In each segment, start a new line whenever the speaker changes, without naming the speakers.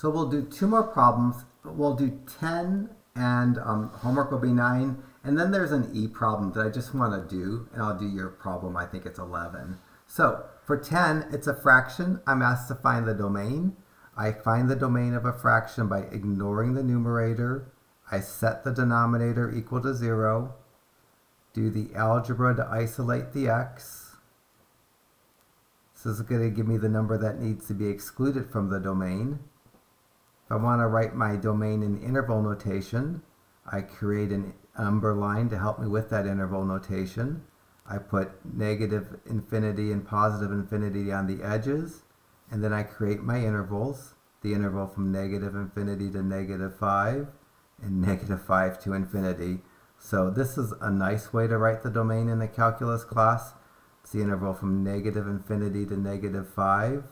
So we'll do two more problems. We'll do 10 and homework will be 9. And then there's an E problem that I just want to do, and I'll do your problem. I think it's 11. So for 10, it's a fraction. I'm asked to find the domain. I find the domain of a fraction by ignoring the numerator. I set the denominator equal to 0. Do the algebra to isolate the x. This is going to give me the number that needs to be excluded from the domain. If I want to write my domain in interval notation, I create an number line to help me with that interval notation. I put negative infinity and positive infinity on the edges, and then I create my intervals, the interval from negative infinity to -5 and -5 to infinity. So this is a nice way to write the domain in a calculus class. It's the interval from negative infinity to -5,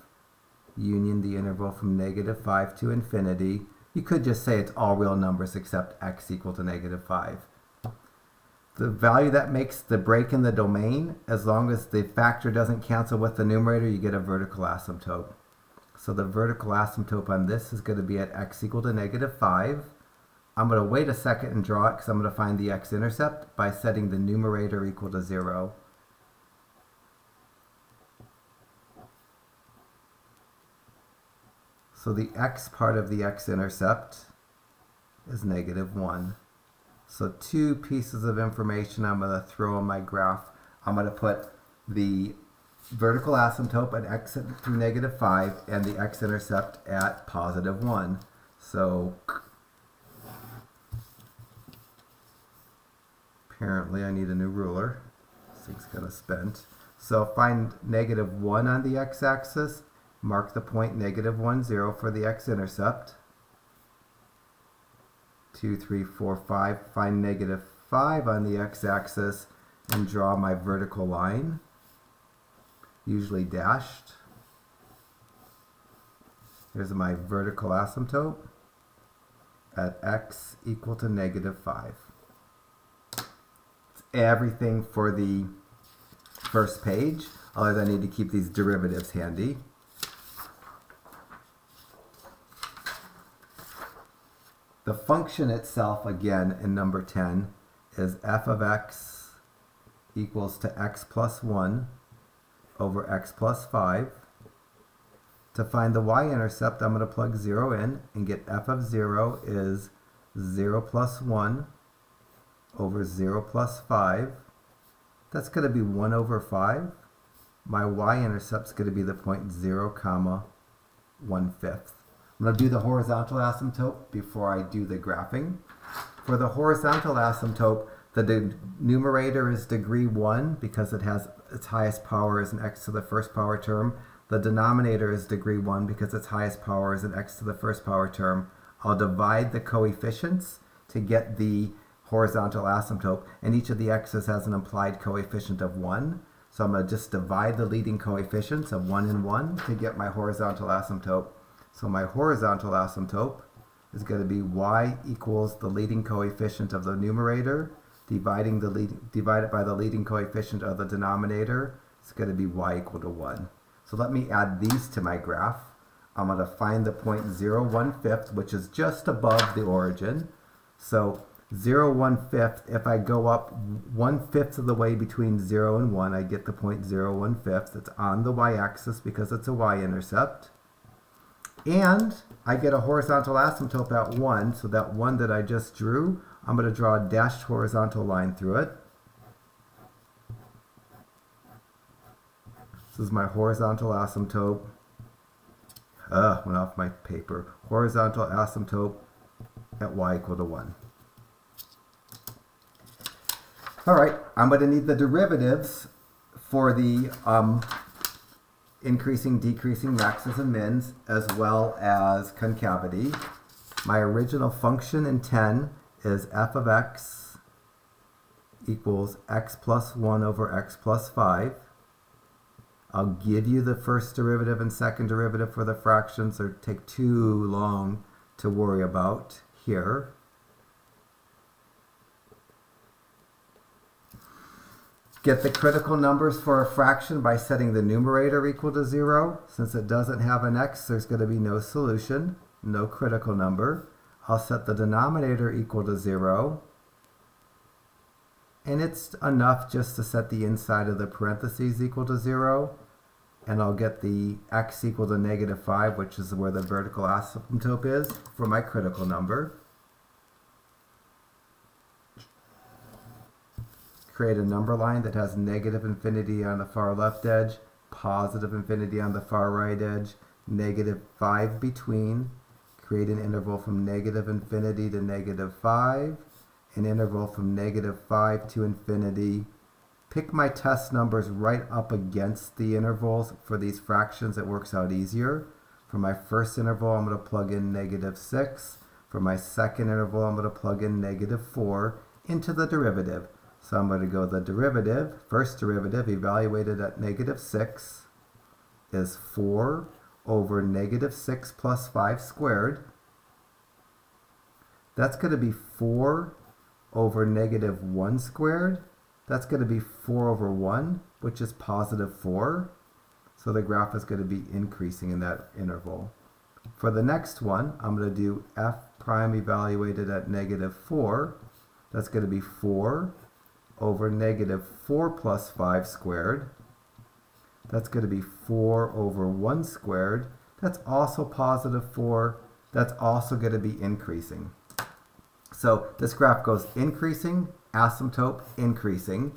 union the interval from -5 to infinity. You could just say it's all real numbers except x equal to -5. The value that makes the break in the domain, as long as the factor doesn't cancel with the numerator, you get a vertical asymptote. So the vertical asymptote on this is going to be at x equal to -5. I'm going to wait a second and draw it because I'm going to find the x-intercept by setting the numerator equal to 0. So the x part of the x-intercept is -1. So two pieces of information I'm going to throw on my graph. I'm going to put the vertical asymptote at x through -5 and the x-intercept at +1. So apparently I need a new ruler. This thing's kind of spent. So find -1 on the x-axis. Mark the point -1, 0 for the x-intercept. 2, 3, 4, 5. Find -5 on the x-axis and draw my vertical line, usually dashed. Here's my vertical asymptote at x equal to -5. It's everything for the first page, although I need to keep these derivatives handy. The function itself, again, in number 10, is f of x equals to x plus 1 over x plus 5. To find the y-intercept, I'm going to plug 0 in and get f of 0 is 0 plus 1 over 0 plus 5. That's going to be 1 over 5. My y-intercept is going to be the point 0, 1/5. I'm going to do the horizontal asymptote before I do the graphing. For the horizontal asymptote, the numerator is degree 1 because it has its highest power as an x to the first power term. The denominator is degree 1 because its highest power is an x to the first power term. I'll divide the coefficients to get the horizontal asymptote, and each of the x's has an implied coefficient of 1. So I'm going to just divide the leading coefficients of 1 and 1 to get my horizontal asymptote. So my horizontal asymptote is going to be y equals the leading coefficient of the numerator divided by the leading coefficient of the denominator. It's going to be y equal to 1. So let me add these to my graph. I'm going to find the point 0, 1/5, which is just above the origin. So 0, 1/5, if I go up 1/5 of the way between 0 and 1, I get the point 0, 1/5. It's on the y-axis because it's a y-intercept. And I get a horizontal asymptote at 1, so that 1 that I just drew, I'm going to draw a dashed horizontal line through it. This is my horizontal asymptote. Went off my paper. Horizontal asymptote at y equal to 1. All right, I'm going to need the derivatives for the increasing, decreasing maxes and mins, as well as concavity. My original function in 10 is f of x equals x plus 1 over x plus 5. I'll give you the first derivative and second derivative for the fractions, so it take too long to worry about here. Get the critical numbers for a fraction by setting the numerator equal to 0. Since it doesn't have an x, there's going to be no solution. no critical number. I'll set the denominator equal to 0. And it's enough just to set the inside of the parentheses equal to 0. And I'll get the x equal to -5, which is where the vertical asymptote is for my critical number. Create a number line that has negative infinity on the far left edge, positive infinity on the far right edge, -5 between. Create an interval from negative infinity to -5, an interval from -5 to infinity. Pick my test numbers right up against the intervals. For these fractions, it works out easier. For my first interval, I'm going to plug in -6. For my second interval, I'm going to plug in -4 into the derivative. So I'm going to go the derivative, first derivative evaluated at -6 is 4 over -6 plus 5 squared. That's going to be 4 over -1 squared. That's going to be 4 over 1, which is +4. So the graph is going to be increasing in that interval. For the next one, I'm going to do f prime evaluated at -4. That's going to be 4 over -4 plus 5 squared. That's going to be 4 over 1 squared. That's also +4. That's also going to be increasing. So this graph goes increasing, asymptote, increasing.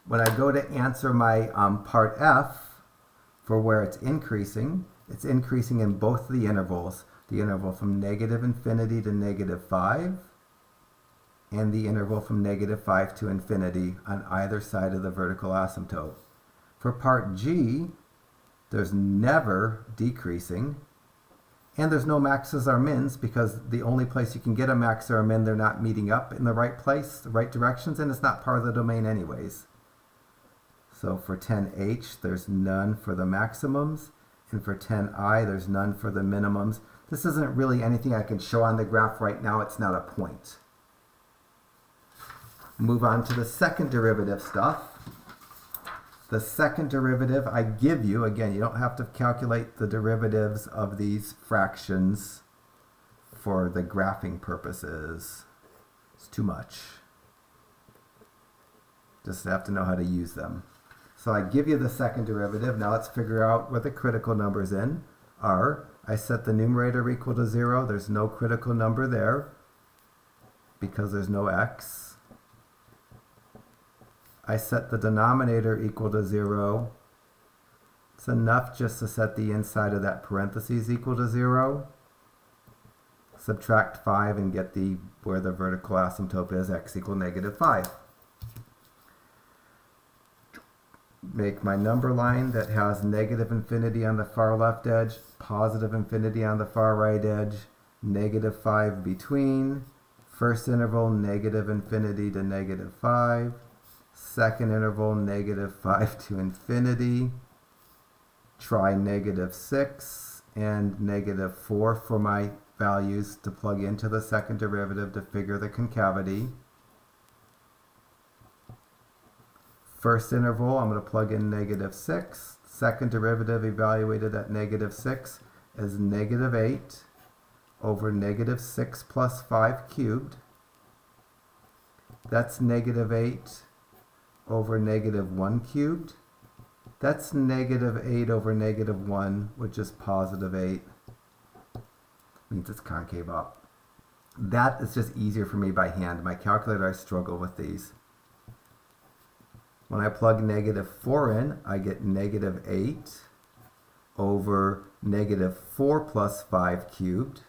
When I go to answer my part F, for where it's increasing in both the intervals. The interval from -infinity to -5, and the interval from -5 to infinity on either side of the vertical asymptote. For part G, there's never decreasing, and there's no maxes or mins because the only place you can get a max or a min, they're not meeting up in the right place, the right directions, and it's not part of the domain anyways. So for 10H, there's none for the maximums, and for 10I, there's none for the minimums. This isn't really anything I can show on the graph right now. It's not a point. Move on to the second derivative stuff. The second derivative I give you, again, you don't have to calculate the derivatives of these fractions for the graphing purposes. It's too much. Just have to know how to use them. So I give you the second derivative. Now let's figure out what the critical numbers in are. I set the numerator equal to 0. There's no critical number there because there's no x. I set the denominator equal to 0. It's enough just to set the inside of that parentheses equal to 0. Subtract 5 and get where the vertical asymptote is, x equal -5. Make my number line that has negative infinity on the far left edge, positive infinity on the far right edge, -5 between. First interval, negative infinity to -5. Second interval, -5 to infinity. Try -6 and -4 for my values to plug into the second derivative to figure the concavity. First interval, I'm going to plug in -6. Second derivative evaluated at -6 is -8 over -6 plus 5 cubed. That's -8 over -1 cubed. That's -8 over -1, which is +8. Means it's concave up. That is just easier for me by hand. My calculator, I struggle with these. When I plug -4 in, I get -8 over -4 plus 5 cubed,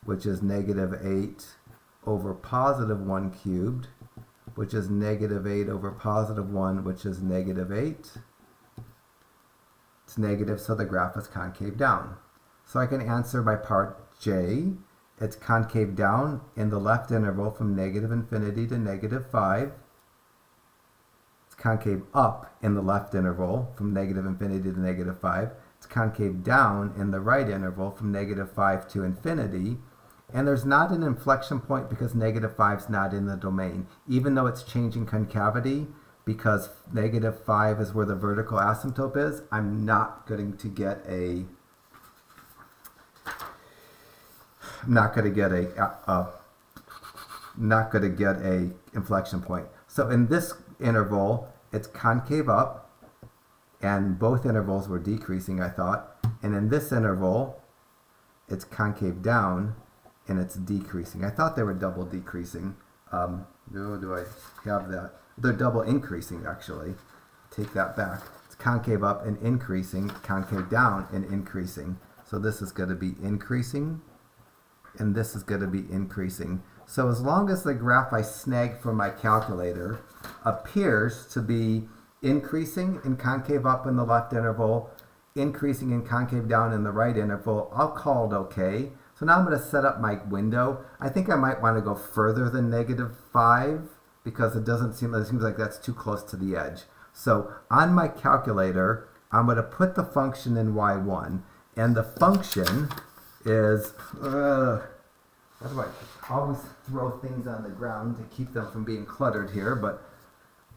which is -8 over +1 cubed, which is -8 over +1, which is -8. It's negative, so the graph is concave down. So I can answer by part J. It's concave down in the left interval from -infinity to -5. It's concave up in the left interval from -infinity to -5. It's concave down in the right interval from -5 to infinity. And there's not an inflection point because -5 is not in the domain. Even though it's changing concavity, because -5 is where the vertical asymptote is, I'm not going to get a I'm not going to get a inflection point. So in this interval, it's concave up, and both intervals were decreasing, I thought. And in this interval, it's concave down, and it's decreasing. I thought they were double decreasing. Do I have that? They're double increasing, actually. Take that back. It's concave up and increasing, concave down and increasing. So this is going to be increasing, and this is going to be increasing. So as long as the graph I snag from my calculator appears to be increasing in concave up in the left interval, increasing in concave down in the right interval, I'll call it okay. So now I'm going to set up my window. I think I might want to go further than -5 because it seems like that's too close to the edge. So on my calculator, I'm going to put the function in y1, and the function is, how do I always throw things on the ground to keep them from being cluttered here, but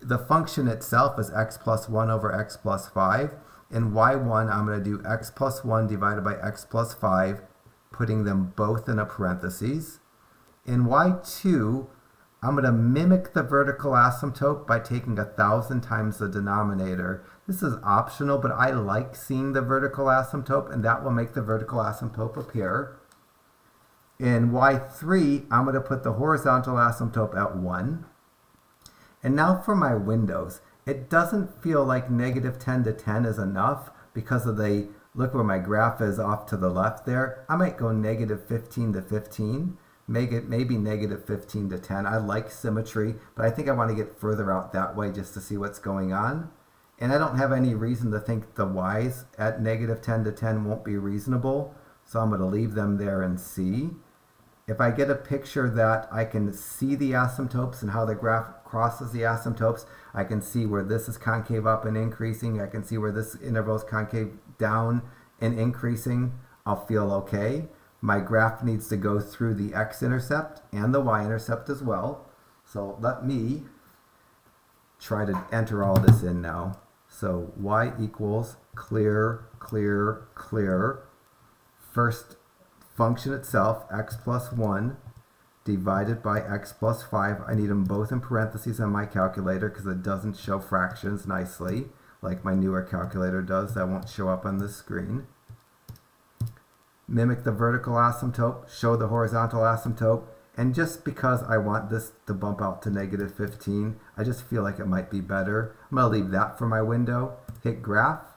the function itself is x plus 1 over x plus 5. In y1, I'm going to do x plus 1 divided by x plus 5, putting them both in a parentheses. In y2, I'm going to mimic the vertical asymptote by taking 1,000 times the denominator. This is optional, but I like seeing the vertical asymptote, and that will make the vertical asymptote appear. In y3, I'm going to put the horizontal asymptote at 1. And now for my windows. It doesn't feel like -10 to 10 is enough because of the, look where my graph is off to the left there. I might go -15 to 15, maybe -15 to 10. I like symmetry, but I think I want to get further out that way just to see what's going on. And I don't have any reason to think the y's at -10 to 10 won't be reasonable, so I'm going to leave them there and see. If I get a picture that I can see the asymptotes and how the graph crosses the asymptotes, I can see where this is concave up and increasing. I can see where this interval is concave down and increasing. I'll feel okay. My graph needs to go through the X-intercept and the Y-intercept as well. So let me try to enter all this in now. So y equals clear, clear, clear. First function itself, x plus 1 divided by x plus 5. I need them both in parentheses on my calculator because it doesn't show fractions nicely like my newer calculator does. That won't show up on the screen. Mimic the vertical asymptote, show the horizontal asymptote, and just because I want this to bump out to -15, I just feel like it might be better. I'm going to leave that for my window. Hit graph.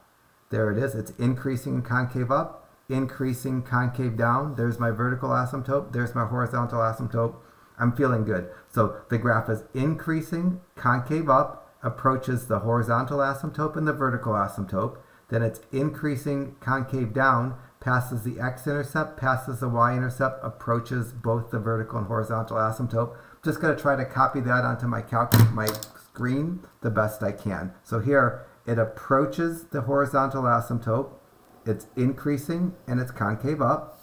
There it is. It's increasing concave up, increasing concave down. There's my vertical asymptote. There's my horizontal asymptote. I'm feeling good. So the graph is increasing concave up, approaches the horizontal asymptote and the vertical asymptote. Then it's increasing concave down, passes the X-intercept, passes the Y-intercept, approaches both the vertical and horizontal asymptote. I'm just going to try to copy that onto my screen the best I can. So here it approaches the horizontal asymptote. It's increasing and it's concave up.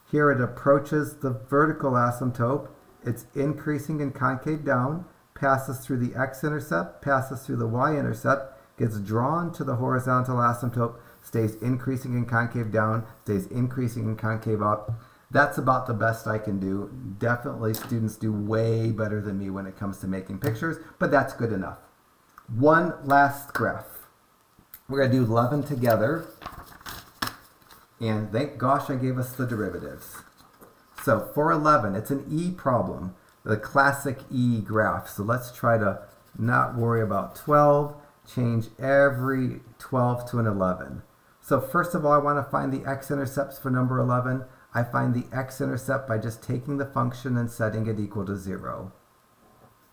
Here it approaches the vertical asymptote. It's increasing and concave down, passes through the X-intercept, passes through the Y-intercept, gets drawn to the horizontal asymptote, stays increasing and concave down, stays increasing and concave up. That's about the best I can do. Definitely students do way better than me when it comes to making pictures, but that's good enough. One last graph. We're going to do 11 together. And thank gosh I gave us the derivatives. So for 11, it's an E problem, the classic E graph. So let's try to not worry about 12, change every 12 to an 11. So first of all, I want to find the X-intercepts for number 11. I find the X-intercept by just taking the function and setting it equal to 0.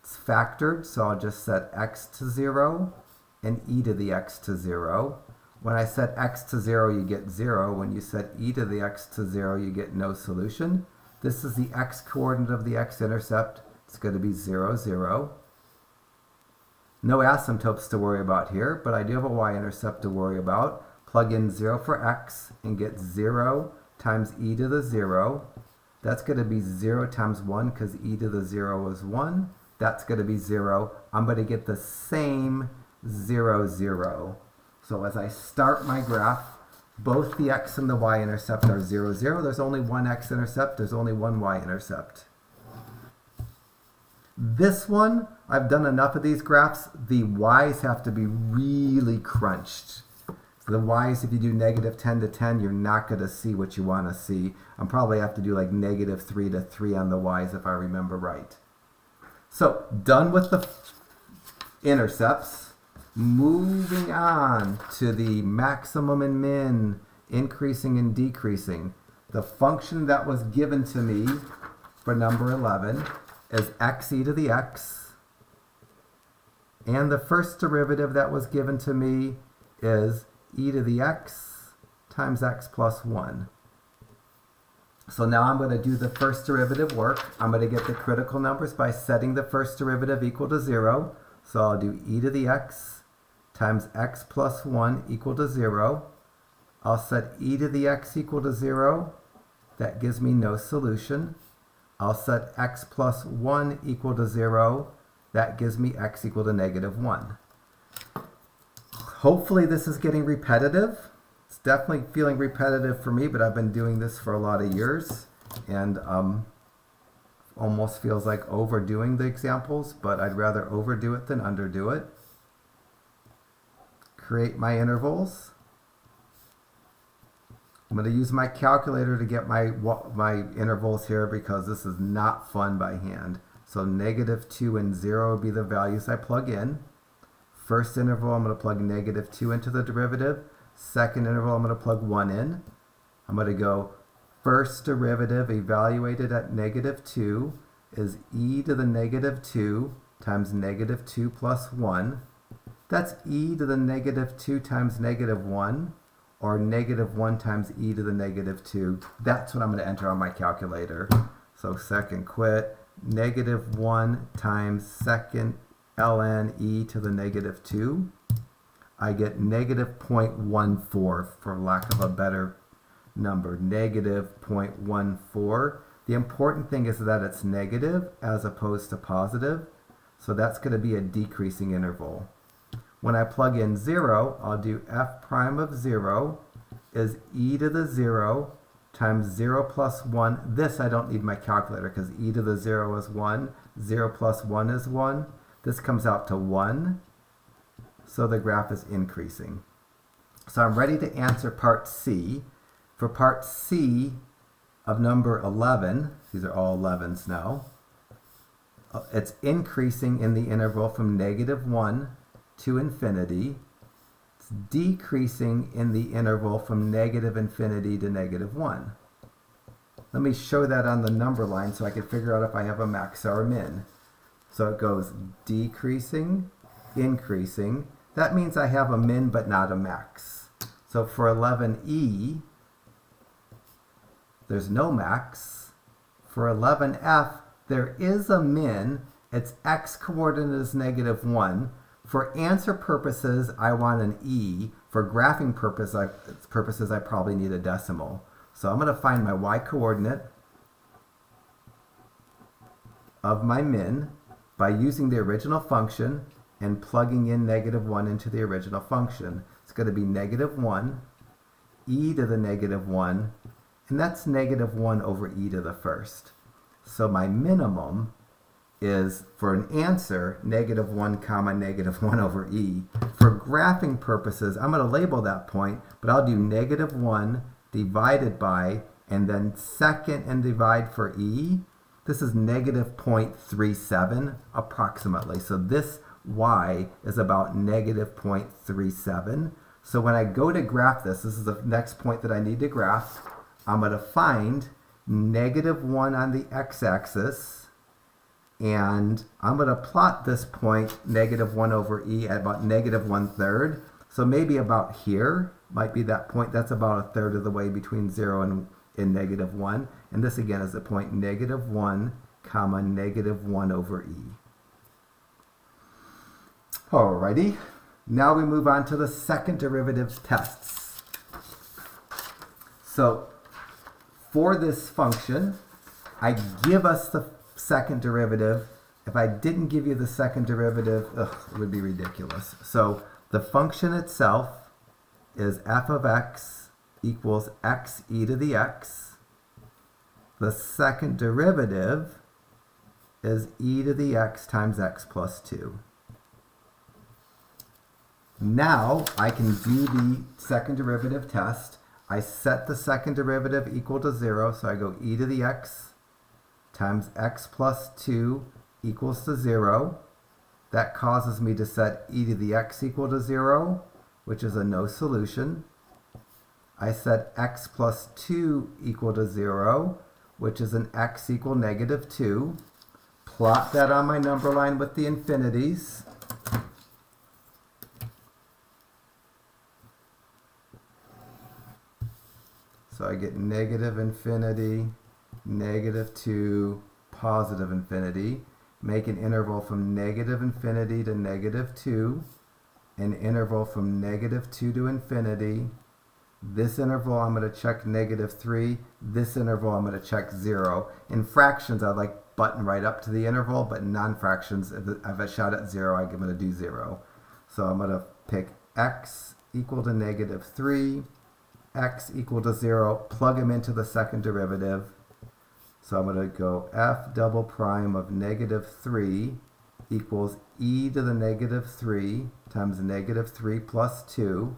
It's factored, so I'll just set x to 0 and e to the x to 0. When I set x to 0, you get 0. When you set e to the x to 0, you get no solution. This is the x-coordinate of the X-intercept. It's going to be 0, 0. No asymptotes to worry about here, but I do have a Y-intercept to worry about. Plug in 0 for x and get 0 times e to the 0. That's going to be 0 times 1 because e to the 0 is 1. That's going to be 0. I'm going to get the same 0, 0. So as I start my graph, Both the x and the y-intercept are 0, 0. There's only one x-intercept. There's only one y-intercept. This one, I've done enough of these graphs. The y's have to be really crunched. So the y's, if you do negative 10 to 10, you're not going to see what you want to see. I'll probably have to do like negative 3 to 3 on the y's if I remember right. So, done with the intercepts. Moving on to the maximum and min, increasing and decreasing. The function that was given to me for number 11 is x e to the x. And the first derivative that was given to me is e to the x times x plus 1. So now I'm going to do the first derivative work. I'm going to get the critical numbers by setting the first derivative equal to 0. So I'll do e to the x times x plus 1 equal to 0. I'll set e to the x equal to 0. That gives me no solution. I'll set x plus 1 equal to 0. That gives me x equal to negative 1. Hopefully this is getting repetitive. It's definitely feeling repetitive for me, but I've been doing this for a lot of years, and almost feels like overdoing the examples, but I'd rather overdo it than underdo it. Create my intervals. I'm going to use my calculator to get my intervals here because this is not fun by hand. So negative 2 and 0 will be the values I plug in. First interval, I'm going to plug negative 2 into the derivative. Second interval, I'm going to plug 1 in. I'm going to go first derivative evaluated at negative 2 is e to the negative 2 times negative 2 plus 1. That's e to the negative 2 times negative 1, or negative 1 times e to the negative 2. That's what I'm going to enter on my calculator. So second quit, negative 1 times second ln e to the negative 2. I get negative 0.14, for lack of a better number, negative 0.14. The important thing is that it's negative as opposed to positive, so that's going to be a decreasing interval. When I plug in 0, I'll do f prime of 0 is e to the 0 times 0 plus 1. This I don't need my calculator because e to the 0 is 1. 0 plus 1 is 1. This comes out to 1. So the graph is increasing. So I'm ready to answer part C. For part C of number 11, these are all 11s now, it's increasing in the interval from negative 1 to infinity. It's decreasing in the interval from negative infinity to negative 1. Let me show that on the number line so I can figure out if I have a max or a min. So it goes decreasing, increasing. That means I have a min but not a max. So for 11e, there's no max. For 11f, there is a min. Its x coordinate is negative 1. For answer purposes, I want an e. For graphing purposes, I probably need a decimal. So I'm going to find my y coordinate of my min by using the original function and plugging in negative 1 into the original function. It's going to be negative 1, e to the negative 1, and that's negative 1 over e to the first. So my minimum is, for an answer, negative 1 comma negative 1 over e. For graphing purposes, I'm going to label that point, but I'll do negative 1 divided by, and then second and divide for e. This is negative 0.37 approximately. So this y is about negative 0.37. So when I go to graph this is the next point that I need to graph. I'm going to find negative 1 on the x-axis, and I'm going to plot this point, negative 1 over e, at about negative 1/3. So maybe about here might be that point. That's about 1/3 of the way between 0 and negative 1. And this again is the point negative 1 comma negative 1 over e. Alrighty, now we move on to the second derivative tests. So for this function, I give us the second derivative. If I didn't give you the second derivative, it would be ridiculous. So the function itself is f of x equals x e to the x. The second derivative is e to the x times x plus 2. Now I can do the second derivative test. I set the second derivative equal to 0, so I go e to the x times x plus 2 equals to 0. That causes me to set e to the x equal to 0, which is a no solution. I set x plus 2 equal to 0, which is an x equal negative 2. Plot that on my number line with the infinities. So I get negative infinity, negative 2, positive infinity. Make an interval from negative infinity to negative 2, an interval from negative 2 to infinity. This interval I'm going to check negative 3, this interval I'm going to check 0. In fractions I like button right up to the interval, but in non-fractions, if I shot at 0, I'm going to do 0. So I'm going to pick x equal to negative 3, x equal to 0, plug them into the second derivative. So I'm going to go f double prime of negative 3 equals e to the negative 3 times negative 3 plus 2.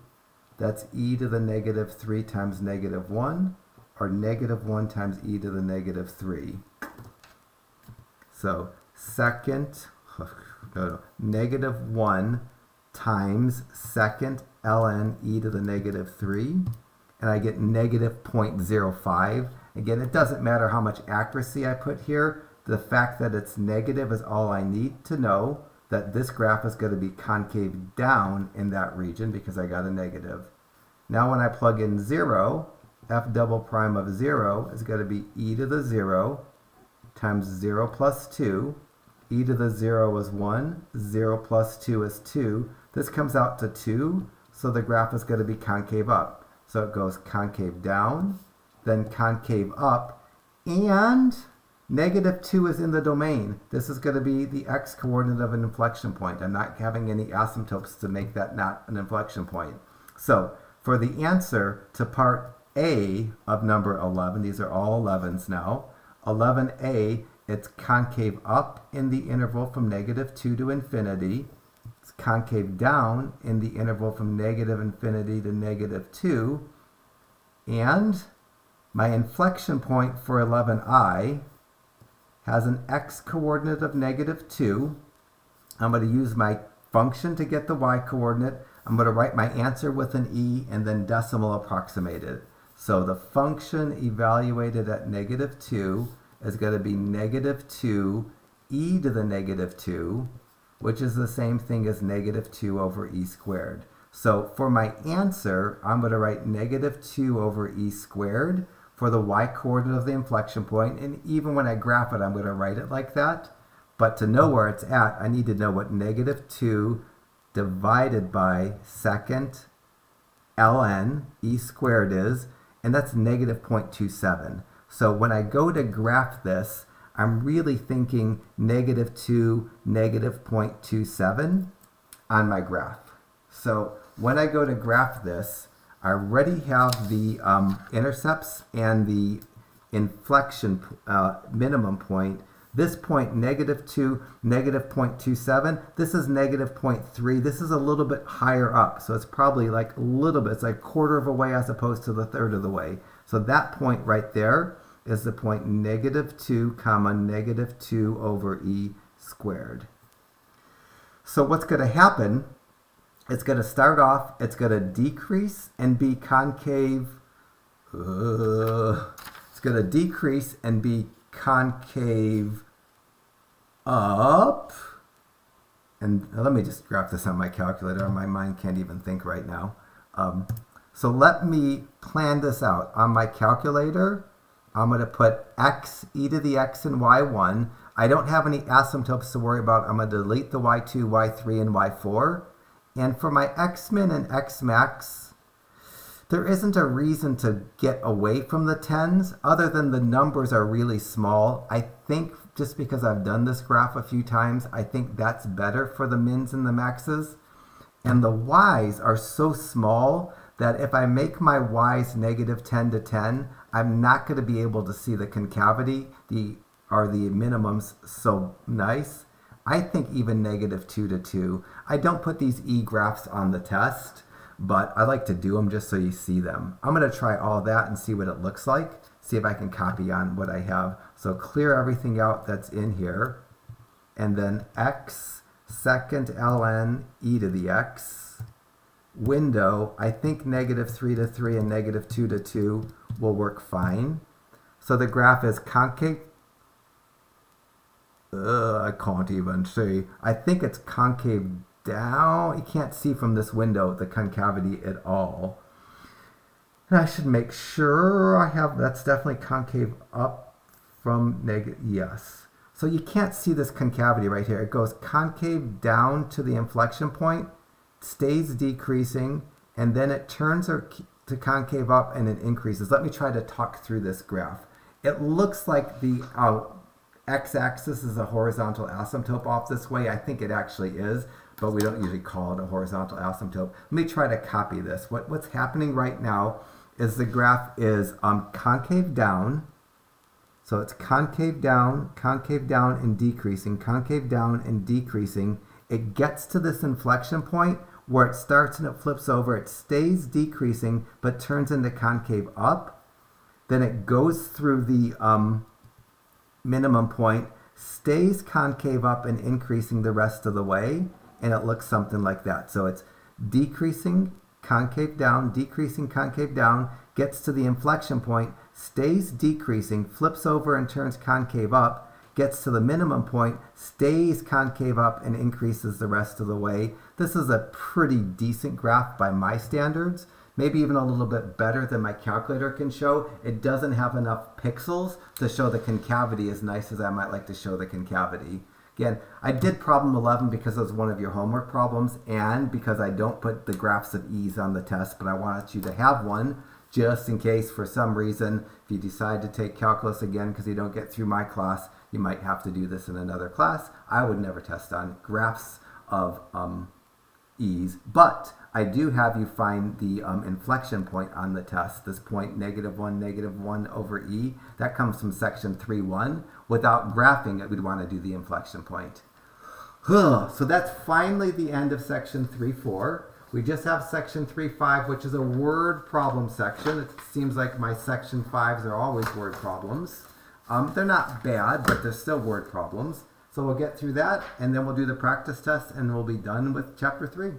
That's e to the negative 3 times negative 1, or negative 1 times e to the negative 3. So negative 1 times second ln e to the negative 3, and I get negative 0.05. Again, it doesn't matter how much accuracy I put here. The fact that it's negative is all I need to know that this graph is going to be concave down in that region because I got a negative. Now when I plug in 0, f double prime of 0 is going to be e to the 0 times 0 plus 2. E to the 0 is 1, 0 plus 2 is 2. This comes out to 2, so the graph is going to be concave up. So it goes concave down, then concave up, and negative 2 is in the domain. This is going to be the x-coordinate of an inflection point. I'm not having any asymptotes to make that not an inflection point. So for the answer to part A of number 11, these are all 11s now, 11A, it's concave up in the interval from negative 2 to infinity. It's concave down in the interval from negative infinity to negative 2. And my inflection point for 11I has an x-coordinate of negative 2. I'm going to use my function to get the y-coordinate. I'm going to write my answer with an e and then decimal approximate it. So the function evaluated at negative 2 is going to be negative 2 e to the negative 2, which is the same thing as negative 2 over e squared. So for my answer, I'm going to write negative 2 over e squared for the y-coordinate of the inflection point, and even when I graph it, I'm going to write it like that. But to know where it's at, I need to know what negative 2 divided by second ln e squared is, and that's negative 0.27. So when I go to graph this, I'm really thinking negative 2, negative 0.27 on my graph. So when I go to graph this, I already have the intercepts and the inflection minimum point. This point, negative 2, negative 0.27, this is negative 0.3. This is a little bit higher up, so it's probably like a little bit. It's like a quarter of a way as opposed to the third of the way. So that point right there is the point negative 2 comma negative 2 over e squared. So what's going to happen, it's going to start off, it's going to decrease and be concave. It's going to decrease and be concave up. And let me just graph this on my calculator. My mind can't even think right now. So let me plan this out. On my calculator, I'm going to put x, e to the x, and y1. I don't have any asymptotes to worry about. I'm going to delete the y2, y3, and y4. And for my x-min and x-max, there isn't a reason to get away from the 10s other than the numbers are really small. I think just because I've done this graph a few times, I think that's better for the mins and the maxes. And the y's are so small that if I make my y's negative 10 to 10, I'm not going to be able to see the concavity, or the minimums so nice. I think even negative 2 to 2. I don't put these E graphs on the test, but I like to do them just so you see them. I'm going to try all that and see what it looks like. See if I can copy on what I have. So clear everything out that's in here. And then x second ln e to the x. Window, I think negative 3 to 3 and negative 2 to 2 will work fine. So the graph is concave. I can't even see. I think it's concave down. You can't see from this window the concavity at all. And I should make sure I have, that's definitely concave up from negative, yes. So you can't see this concavity right here. It goes concave down to the inflection point, stays decreasing, and then it turns to concave up and it increases. Let me try to talk through this graph. It looks like the x-axis is a horizontal asymptote off this way. I think it actually is, but we don't usually call it a horizontal asymptote. Let me try to copy this. What's happening right now is the graph is concave down. So it's concave down and decreasing, concave down and decreasing. It gets to this inflection point where it starts and it flips over. It stays decreasing, but turns into concave up. Then it goes through the minimum point, stays concave up and increasing the rest of the way, and it looks something like that. So it's decreasing, concave down, decreasing, concave down, gets to the inflection point, stays decreasing, flips over and turns concave up, gets to the minimum point, stays concave up and increases the rest of the way. This is a pretty decent graph by my standards. Maybe even a little bit better than my calculator can show. It doesn't have enough pixels to show the concavity as nice as I might like to show the concavity. Again, I did problem 11 because it was one of your homework problems and because I don't put the graphs of e's on the test, but I wanted you to have one just in case for some reason, if you decide to take calculus again because you don't get through my class, you might have to do this in another class. I would never test on graphs of e's, but I do have you find the inflection point on the test. This point, negative 1 over e, that comes from section 3.1. Without graphing it, we'd want to do the inflection point. So that's finally the end of section 3.4. We just have section 3.5, which is a word problem section. It seems like my section 5s are always word problems. They're not bad, but they're still word problems. So we'll get through that, and then we'll do the practice test, and we'll be done with chapter 3.